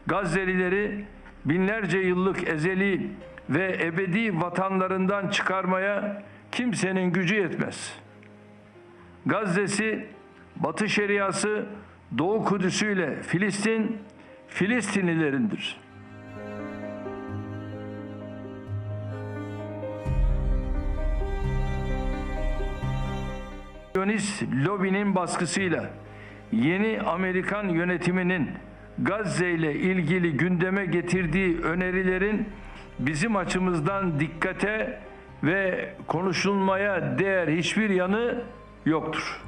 Gazze'lileri binlerce yıllık ezeli ve ebedi vatanlarından çıkarmaya kimsenin gücü yetmez. Gazze'si, Batı Şeriası, Doğu Kudüs'üyle Filistin, Filistinlilerindir. Siyonist lobinin baskısıyla yeni Amerikan yönetiminin Gazze ile ilgili gündeme getirdiği önerilerin bizim açımızdan dikkate ve konuşulmaya değer hiçbir yanı yoktur.